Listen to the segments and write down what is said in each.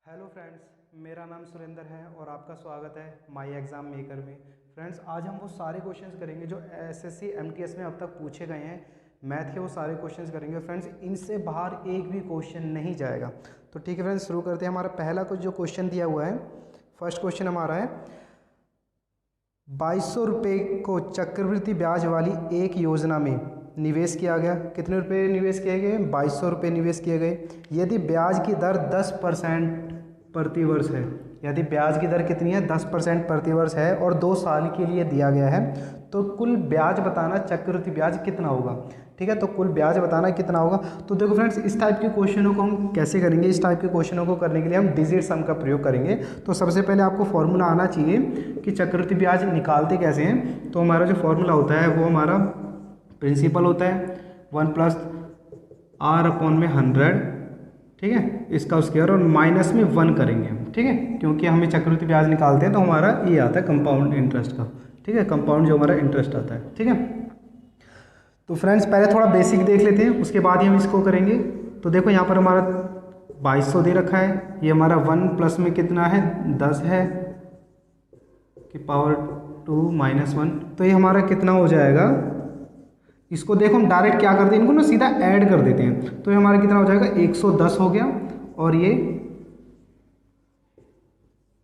Hello friends, मेरा नाम सुरेंद्र है और आपका स्वागत है माई एग्ज़ाम मेकर में। फ्रेंड्स, आज हम वो सारे क्वेश्चंस करेंगे जो एसएससी एमटीएस में अब तक पूछे गए हैं। मैथ के वो सारे क्वेश्चंस करेंगे फ्रेंड्स, इनसे बाहर एक भी क्वेश्चन नहीं जाएगा। तो ठीक है फ्रेंड्स, शुरू करते हैं। हमारा पहला कुछ जो क्वेश्चन दिया हुआ है, फर्स्ट क्वेश्चन हमारा है 2200 रुपये को चक्रवृद्धि ब्याज वाली एक योजना में निवेश किया गया। कितने रुपए निवेश किए गए? 2200 रुपये निवेश किए गए। यदि ब्याज की दर 10% प्रतिवर्ष है, यदि ब्याज की दर कितनी है? 10% प्रतिवर्ष है और 2 साल के लिए दिया गया है, तो कुल ब्याज बताना चक्रवृद्धि ब्याज कितना होगा। ठीक है, तो कुल ब्याज बताना कितना होगा। तो देखो फ्रेंड्स, इस टाइप के क्वेश्चनों को हम कैसे करेंगे? इस टाइप के क्वेश्चनों को करने के लिए हम डिजिट सम का प्रयोग करेंगे। तो सबसे पहले आपको फॉर्मूला आना चाहिए कि चक्रवृद्धि ब्याज निकालते कैसे हैं। तो हमारा जो फॉर्मूला होता है वो हमारा प्रिंसिपल होता है 1 + r/100। ठीक है, इसका स्क्वायर और माइनस में 1 करेंगे हम। ठीक है, क्योंकि हमें चक्रवृद्धि ब्याज निकालते हैं तो हमारा ये आता है कंपाउंड इंटरेस्ट का। ठीक है, कंपाउंड जो हमारा इंटरेस्ट आता है। ठीक है, तो फ्रेंड्स पहले थोड़ा बेसिक देख लेते हैं, उसके बाद ही हम इसको करेंगे। तो देखो यहाँ पर हमारा 2200 दे रखा है, ये हमारा 1 प्लस में कितना है? 10 है कि पावर 2 - 1, तो ये हमारा कितना हो जाएगा? इसको देखो हम डायरेक्ट क्या करते हैं, इनको ना सीधा ऐड कर देते हैं। तो ये हमारा कितना हो जाएगा? 110 हो गया और ये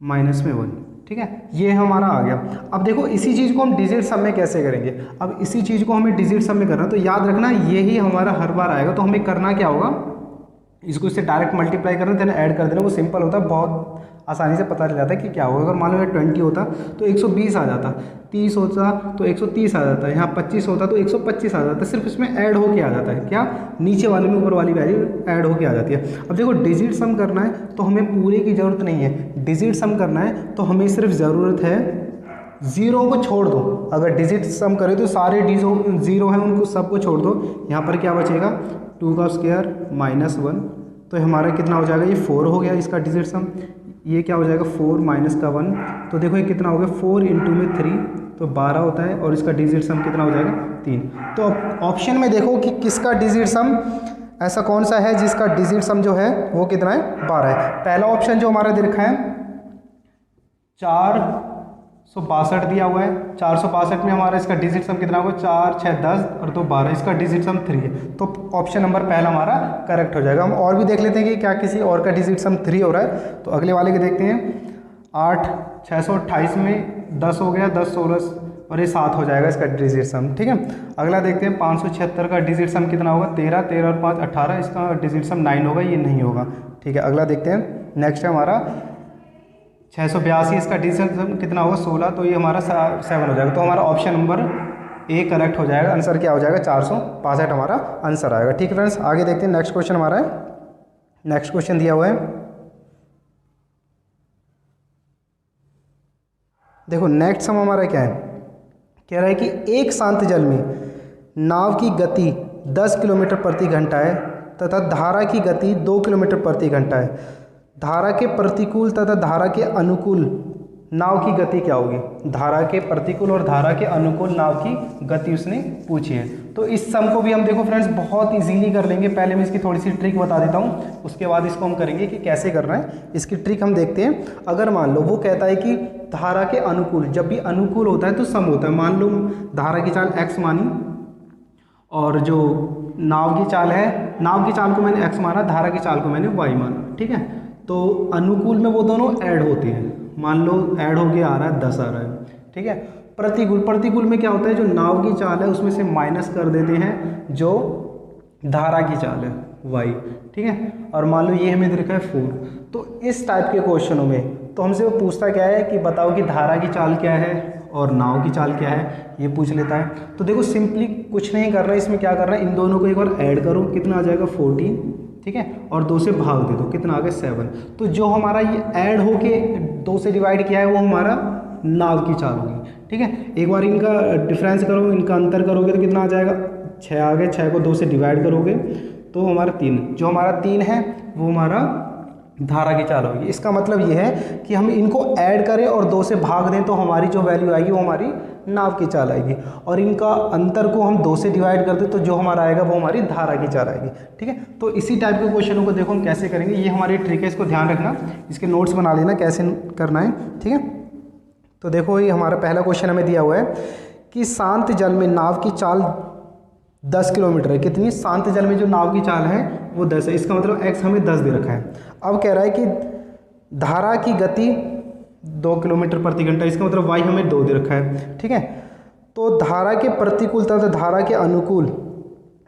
-1। ठीक है, ये हमारा आ गया। अब देखो इसी चीज़ को हम डिजिट सम में कैसे करेंगे। अब इसी चीज़ को हमें डिजिट सम में करना, तो याद रखना यही हमारा हर बार आएगा। तो हमें करना क्या होगा, इसको इससे डायरेक्ट मल्टीप्लाई करना, देन ऐड कर देना। वो सिंपल होता है, बहुत आसानी से पता चल जाता है कि क्या होगा। अगर मान लो 20 होता तो 120 आ जाता, 30 होता तो 130 आ जाता है, यहाँ 25 होता तो 125 आ जाता है। सिर्फ इसमें ऐड होके आ जाता है। क्या? नीचे वाले में ऊपर वाली वैल्यू ऐड होके आ जाती है। अब देखो डिजिट सम करना है तो हमें पूरे की ज़रूरत नहीं है। डिजिट सम करना है तो हमें सिर्फ ज़रूरत है ज़ीरो को छोड़ दो। अगर डिजिट सम करें तो सारे ज़ीरो हैं उनको सबको छोड़ दो। यहाँ पर क्या बचेगा? 2 का स्क्वायर -1, तो हमारा कितना हो जाएगा? ये 4 हो गया इसका डिजिट सम। ये क्या हो जाएगा? 4 - 1, तो देखो ये कितना हो गया? 4 × 3 तो 12 होता है और इसका डिजिट सम कितना हो जाएगा? 3। तो ऑप्शन में देखो कि किसका डिजिट सम, ऐसा कौन सा है जिसका डिजिट सम जो है वो कितना है? 12 है। पहला ऑप्शन जो हमारा दे रखा है 462 दिया हुआ है। 462 में हमारा इसका डिजिट सम कितना होगा? 4 × 6 = 10 और 2 = 12, इसका डिजिट सम 3 है। तो ऑप्शन नंबर पहला हमारा करेक्ट हो जाएगा। हम और भी देख लेते हैं कि क्या किसी और का डिजिट सम 3 हो रहा है। तो अगले वाले के देखते हैं। 8 628 में 10 हो गया, 10 16 और ये 7 हो जाएगा इसका डिजिट सम। ठीक है, अगला देखते हैं 576 का डिजिट सम कितना होगा? 13 13 और 5 18, इसका डिजिट सम 9 होगा, ये नहीं होगा। ठीक है, अगला देखते हैं। नेक्स्ट है हमारा 682, इसका डिजिट सम कितना होगा? 16, तो ये हमारा 7 हो जाएगा। तो हमारा ऑप्शन नंबर ए करेक्ट हो जाएगा। आंसर क्या हो जाएगा? 465 हमारा आंसर आएगा। ठीक है फ्रेंड्स, आगे देखते हैं। नेक्स्ट क्वेश्चन हमारा है, नेक्स्ट क्वेश्चन दिया हुआ है। देखो नेक्स्ट सम हमारा क्या है, कह रहा है कि एक शांत जल में नाव की गति 10 किलोमीटर प्रति घंटा है तथा धारा की गति 2 किलोमीटर प्रति घंटा है। धारा के प्रतिकूल तथा धारा के अनुकूल नाव की गति क्या होगी? धारा के प्रतिकूल और धारा के अनुकूल नाव की गति उसने पूछी है। तो इस सम को भी हम देखो फ्रेंड्स बहुत इजीली कर लेंगे। पहले मैं इसकी थोड़ी सी ट्रिक बता देता हूँ, उसके बाद इसको हम करेंगे कि कैसे करना है। इसकी ट्रिक हम देखते हैं। अगर मान लो वो कहता है कि धारा के अनुकूल, जब भी अनुकूल होता है तो सम होता है। मान लो धारा की चाल x मानी और जो नाव की चाल है, नाव की चाल को मैंने x माना, धारा की चाल को मैंने y माना। ठीक है, तो अनुकूल में वो दोनों ऐड होते हैं। मान लो ऐड हो गया आ रहा है 10 आ रहा है। ठीक है, प्रतिकूल, प्रतिकूल में क्या होता है? जो नाव की चाल है उसमें से माइनस कर देते हैं जो धारा की चाल है y। ठीक है, और मान लो ये हमें दे रखा है 4। तो इस टाइप के क्वेश्चनों में तो हमसे वो पूछता क्या है कि बताओ कि धारा की चाल क्या है और नाव की चाल क्या है, ये पूछ लेता है। तो देखो सिंपली कुछ नहीं करना है, इसमें क्या करना है? इन दोनों को एक बार ऐड करो, कितना आ जाएगा? 14। ठीक है, और 2 से भाग दे दो, कितना आ गया? 7। तो जो हमारा ये ऐड होके 2 से डिवाइड किया है वो हमारा नाव की चाल होगी। ठीक है, एक बार इनका डिफरेंस करो, इनका अंतर करोगे तो कितना आ जाएगा? 6 आ गए। 6 को 2 से डिवाइड करोगे तो हमारा 3, जो हमारा 3 है वो हमारा धारा की चाल होगी। इसका मतलब ये है कि हम इनको ऐड करें और 2 से भाग दें तो हमारी जो वैल्यू आएगी वो हमारी नाव की चाल आएगी, और इनका अंतर को हम 2 से डिवाइड कर दें तो जो हमारा आएगा वो हमारी धारा की चाल आएगी। ठीक है, तो इसी टाइप के क्वेश्चनों को देखो हम कैसे करेंगे, ये हमारी ट्रिक है, इसको ध्यान रखना, इसके नोट्स बना लेना कैसे करना है। ठीक है, तो देखो ये हमारा पहला क्वेश्चन हमें दिया हुआ है कि शांत जल में नाव की चाल 10 किलोमीटर है। कितनी? शांत जल में जो नाव की चाल है वो 10 है, इसका मतलब x हमें 10 दे रखा है। अब कह रहा है कि धारा की गति 2 किलोमीटर प्रति घंटा, इसका मतलब y हमें 2 दे रखा है। ठीक है, तो धारा के प्रतिकूल तथा धारा के अनुकूल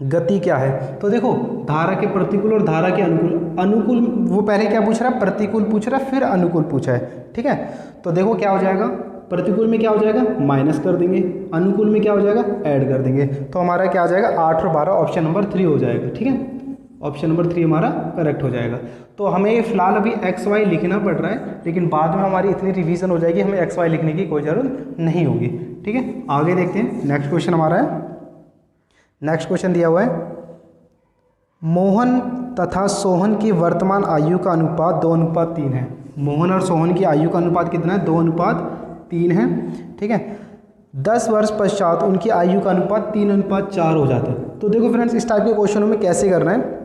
गति क्या है? तो देखो धारा के प्रतिकूल और धारा के अनुकूल, अनुकूल वो पहले क्या पूछ रहा है? प्रतिकूल पूछ रहा है, फिर अनुकूल पूछा है। ठीक है, तो देखो क्या हो जाएगा, प्रतिकूल में क्या हो जाएगा? माइनस कर देंगे, अनुकूल में क्या हो जाएगा? ऐड कर देंगे, तो हमारा क्या आ जाएगा? 8 और 12, ऑप्शन नंबर 3 हो जाएगा। ठीक है, ऑप्शन नंबर 3 हमारा करेक्ट हो जाएगा। तो हमें फिलहाल अभी एक्स वाई लिखना पड़ रहा है, लेकिन बाद में हमारी इतनी रिवीजन हो जाएगी हमें एक्स वाई लिखने की कोई ज़रूरत नहीं होगी। ठीक है, आगे देखते हैं, नेक्स्ट क्वेश्चन हमारा है। नेक्स्ट क्वेश्चन दिया हुआ है, मोहन तथा सोहन की वर्तमान आयु का अनुपात 2:3 है। मोहन और सोहन की आयु का अनुपात कितना है? 2:3 है। ठीक है, 10 वर्ष पश्चात उनकी आयु का अनुपात 3:4 हो जाता है। तो देखो फ्रेंड्स, इस टाइप के क्वेश्चनों में कैसे करना है,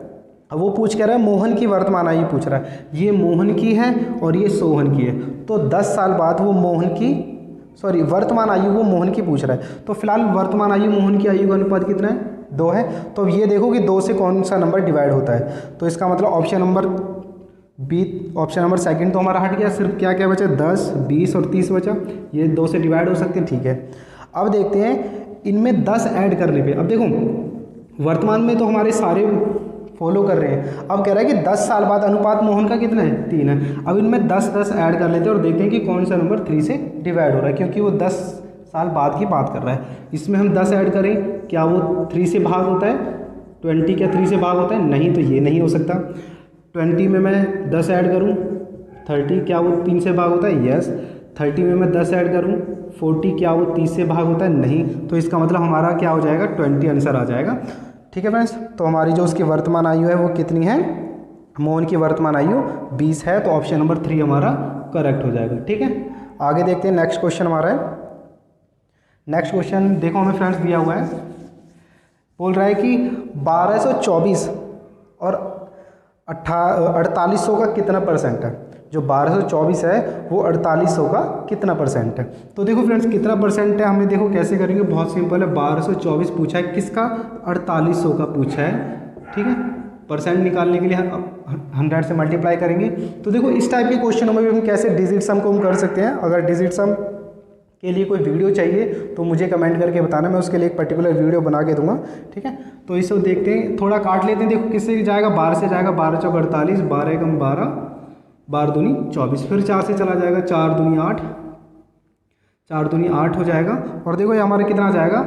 अब वो पूछ कह रहा है मोहन की वर्तमान आयु पूछ रहा है, ये मोहन की है और ये सोहन की है, तो 10 साल बाद वो मोहन की, सॉरी वर्तमान आयु वो मोहन की पूछ रहा है। तो फिलहाल वर्तमान आयु मोहन की आयु का अनुपात कितना है? 2 है। तो ये देखो कि 2 से कौन सा नंबर डिवाइड होता है, तो इसका मतलब option number B, option number second तो हमारा हट गया, सिर्फ क्या क्या बचा? 10, 20 और 30 बचा, ये 2 से डिवाइड हो सकते हैं। ठीक है, अब देखते हैं इनमें 10 ऐड करने पे। अब देखो वर्तमान में तो हमारे सारे फॉलो कर रहे हैं, अब कह रहा है कि 10 साल बाद अनुपात मोहन का कितना है? 3 है। अब इनमें 10 ऐड कर लेते हैं और देखते हैं कि कौन सा नंबर 3 से डिवाइड हो रहा है, क्योंकि वो 10 साल बाद की बात कर रहा है। इसमें हम 10 ऐड करें, क्या वो 3 से भाग होता है? 20 क्या 3 से भाग होता है? नहीं, तो ये नहीं हो सकता। 20 में मैं 10 ऐड करूँ 30, क्या वो 3 से भाग होता है? यस। 30 में मैं 10 ऐड करूँ 40, क्या वो 30 से भाग होता है? नहीं, तो इसका मतलब हमारा क्या हो जाएगा? 20 आंसर आ जाएगा। ठीक है फ्रेंड्स, तो हमारी जो उसकी वर्तमान आयु है वो कितनी है? मोहन की वर्तमान आयु 20 है, तो ऑप्शन नंबर 3 हमारा करेक्ट हो जाएगा। ठीक है, आगे देखते हैं, नेक्स्ट क्वेश्चन हमारा है। नेक्स्ट क्वेश्चन देखो हमें फ्रेंड्स दिया हुआ है, बोल रहा है कि 1224 और 4800 का कितना परसेंट है? जो 1224 है वो 4800 का कितना परसेंट है? तो देखो फ्रेंड्स कितना परसेंट है, हमें देखो कैसे करेंगे, बहुत सिंपल है। 1224 पूछा है किसका? 4800 का पूछा है। ठीक है, परसेंट निकालने के लिए 100 से मल्टीप्लाई करेंगे। तो देखो इस टाइप के क्वेश्चनों में भी हम कैसे डिजिट सम को हम कर सकते हैं। अगर डिजिट सम के लिए कोई वीडियो चाहिए तो मुझे कमेंट करके बताना, मैं उसके लिए एक पर्टिकुलर वीडियो बना के दूंगा। ठीक है, तो इसे देखते हैं, थोड़ा काट लेते हैं। देखो किससे जाएगा? 12 से जाएगा, 12 चौक 48, 12 एकम 12, 12 दूनी 24, फिर 4 से चला जाएगा, 4 दूनी 8, 4 दूनी 8 हो जाएगा। और देखो ये हमारा कितना आ जाएगा?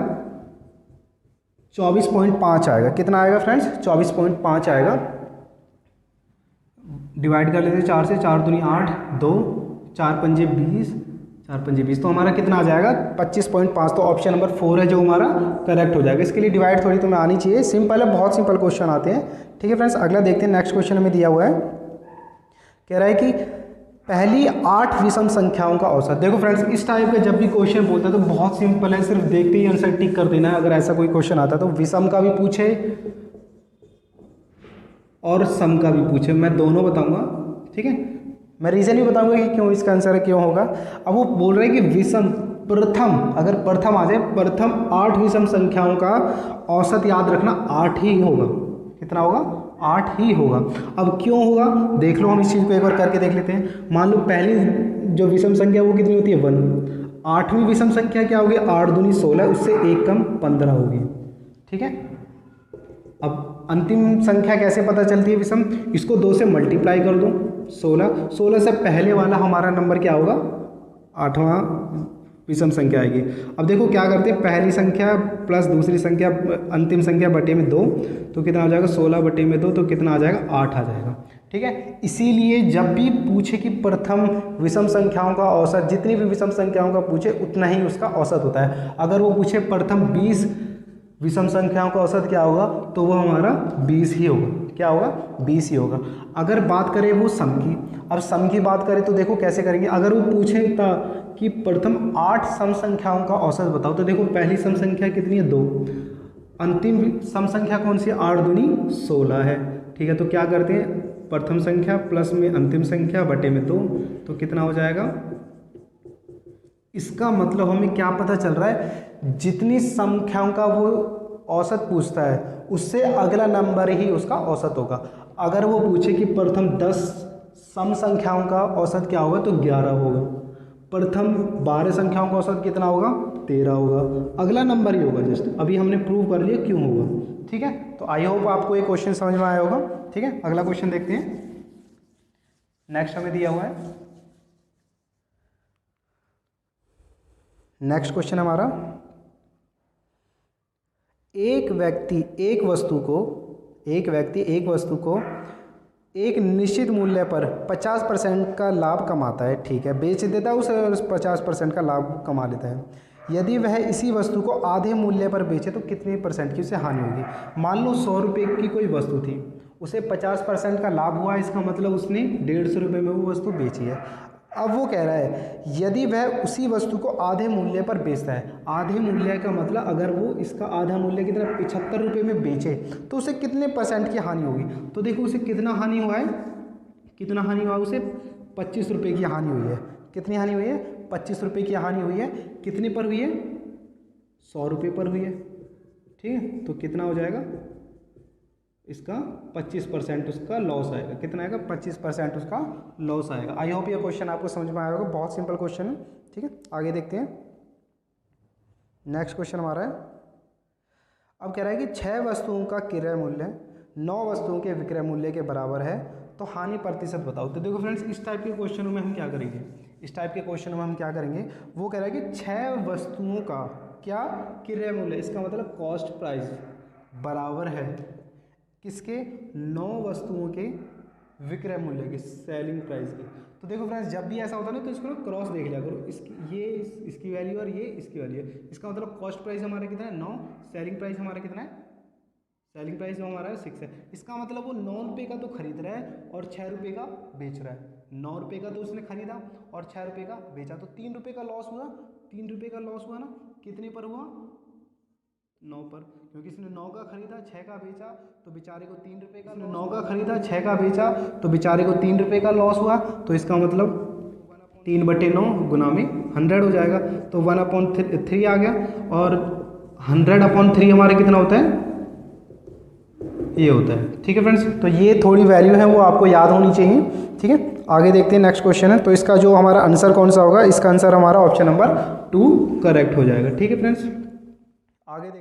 24.5 आएगा। कितना आएगा फ्रेंड्स? 24.5 आएगा। डिवाइड कर लेते हैं 4 से, 4 दूनी 8, 2, 4 पंजे 20, 4 पंजे 20, तो हमारा कितना आ जाएगा? 25.5। तो ऑप्शन नंबर 4 है जो हमारा करेक्ट हो जाएगा। इसके लिए डिवाइड थोड़ी तो मैं आनी चाहिए, सिंपल है, बहुत सिंपल क्वेश्चन आते हैं। ठीक है फ्रेंड्स, अगला देखते हैं। नेक्स्ट क्वेश्चन हमें दिया हुआ है, कह रहा है कि पहली 8 विषम संख्याओं का औसत। देखो फ्रेंड्स इस टाइप का जब भी क्वेश्चन बोलता है तो बहुत सिंपल है, सिर्फ देखते ही आंसर टिक कर देना है। अगर ऐसा कोई क्वेश्चन आता है तो विषम का भी पूछे और सम का भी पूछे, मैं दोनों बताऊंगा। ठीक है, मैं रीज़न भी बताऊंगा कि क्यों इसका आंसर क्यों होगा। अब वो बोल रहे हैं कि विषम प्रथम, अगर प्रथम आ जाए, प्रथम 8 विषम संख्याओं का औसत याद रखना 8 ही होगा। कितना होगा? 8 ही होगा। अब क्यों होगा देख लो, हम इस चीज़ को एक बार करके देख लेते हैं। मान लो पहली जो विषम संख्या वो कितनी होती है? 1। 8वीं विषम संख्या क्या होगी? 8 दूनी 16, उससे 1 कम 15 होगी। ठीक है, अब अंतिम संख्या कैसे पता चलती है विषम? इसको 2 से मल्टीप्लाई कर दो, 16, 16 से पहले वाला हमारा नंबर क्या होगा? 8वां विषम संख्या आएगी। अब देखो क्या करते हैं, पहली संख्या प्लस दूसरी संख्या अंतिम संख्या बटे में 2, तो कितना आ जाएगा? 16 बटे में 2, तो कितना आ जाएगा? 8 आ जाएगा। ठीक है, इसीलिए जब भी पूछे कि प्रथम विषम संख्याओं का औसत, जितनी भी विषम संख्याओं का पूछे उतना ही उसका औसत होता है। अगर वो पूछे प्रथम 20 विषम संख्याओं का औसत क्या होगा, तो वो हमारा 20 ही होगा। क्या क्या होगा 20 ही होगा। अगर बात करें वो सम की, अब सम की बात करें तो देखो कैसे करेंगे। अगर वो पूछे कि प्रथम 8 सम संख्याओं का औसत बताओ, तो देखो पहली सम संख्या कितनी है 2, अंतिम सम संख्या कौन सी है 8 दूनी 16 है। ठीक है, तो क्या करते हैं प्रथम संख्या प्लस में अंतिम संख्या बटे में 2, तो कितना हो जाएगा। इसका मतलब हमें क्या पता चल रहा है, जितनी संख्याओं का वो औसत पूछता है उससे अगला नंबर ही उसका औसत होगा। अगर वो पूछे कि प्रथम 10 सम संख्याओं का औसत क्या होगा, तो 11 होगा। प्रथम 12 संख्याओं का औसत कितना होगा 13 होगा, अगला नंबर ही होगा। जस्ट अभी हमने प्रूव कर लिया क्यों होगा। ठीक है, तो आई होप आपको ये क्वेश्चन समझ में आया होगा। ठीक है, अगला क्वेश्चन देखते हैं। नेक्स्ट हमें दिया हुआ है, नेक्स्ट क्वेश्चन हमारा, एक व्यक्ति एक वस्तु को एक निश्चित मूल्य पर 50% का लाभ कमाता है। ठीक है, बेच देता है उसे 50% का लाभ कमा लेता है। यदि वह इसी वस्तु को आधे मूल्य पर बेचे तो कितने % की उसे हानि होगी। मान लो 100 रुपये की कोई वस्तु थी, उसे 50% का लाभ हुआ, इसका मतलब उसने 150 रुपये में वो वस्तु बेची है। अब वो कह रहा है यदि वह उसी वस्तु को आधे मूल्य पर बेचता है, आधे मूल्य का मतलब अगर वो इसका आधा मूल्य कितना 75 रुपये में बेचे तो उसे कितने % की हानि होगी। तो देखो उसे कितना हानि हुआ है, कितना हानि हुआ, उसे 25 रुपये की हानि हुई है। कितनी हानि हुई है 25 रुपये की हानि हुई है। कितने पर हुई है 100 रुपये पर हुई है। ठीक है, तो कितना हो जाएगा इसका 25% उसका लॉस आएगा। कितना आएगा 25% उसका लॉस आएगा। आई होप ये क्वेश्चन आपको समझ में आया होगा, बहुत सिंपल क्वेश्चन है। ठीक है, आगे देखते हैं। नेक्स्ट क्वेश्चन हमारा है, अब कह रहा है कि 6 वस्तुओं का क्रय मूल्य 9 वस्तुओं के विक्रय मूल्य के बराबर है, तो हानि प्रतिशत बताओ। तो देखो फ्रेंड्स, इस टाइप के क्वेश्चनों में हम क्या करेंगे, वो कह रहा है कि 6 वस्तुओं का क्या क्रय मूल्य, इसका मतलब कॉस्ट प्राइस बराबर है किसके 9 वस्तुओं के विक्रय मूल्य के, सेलिंग प्राइस के। तो देखो फ्रेंड्स, जब भी ऐसा होता है ना तो इसको ना क्रॉस देख लिया करो, इसकी वैल्यू और ये इसकी वैल्यू है। इसका मतलब कॉस्ट प्राइस हमारा कितना है 9, सेलिंग प्राइस हमारा कितना है, सेलिंग प्राइस जो हमारा 6 है। इसका मतलब वो 9 रुपये का तो खरीद रहा है और 6 रुपये का बेच रहा है। 9 रुपये का तो उसने खरीदा और 6 रुपये का बेचा, तो 3 रुपये का लॉस हुआ। 3 रुपये का लॉस हुआ ना, कितने पर हुआ 9 पर, क्योंकि इसने 9 का खरीदा 6 का बेचा तो बेचारे को 3 रुपये का, 9 का खरीदा 6 का बेचा तो बेचारे को 3 रुपये का लॉस हुआ। तो इसका मतलब 3/9 गुना में 100 हो जाएगा, तो 1/3 आ गया। और 100/3 हमारे कितना होता है, ये होता है। ठीक है फ्रेंड्स, तो ये थोड़ी वैल्यू है वो आपको याद होनी चाहिए। ठीक है, आगे देखते हैं। नेक्स्ट क्वेश्चन है, तो इसका जो हमारा आंसर कौन सा होगा, इसका आंसर हमारा ऑप्शन नंबर 2 करेक्ट हो जाएगा। ठीक है फ्रेंड्स, आगे देखते हैं।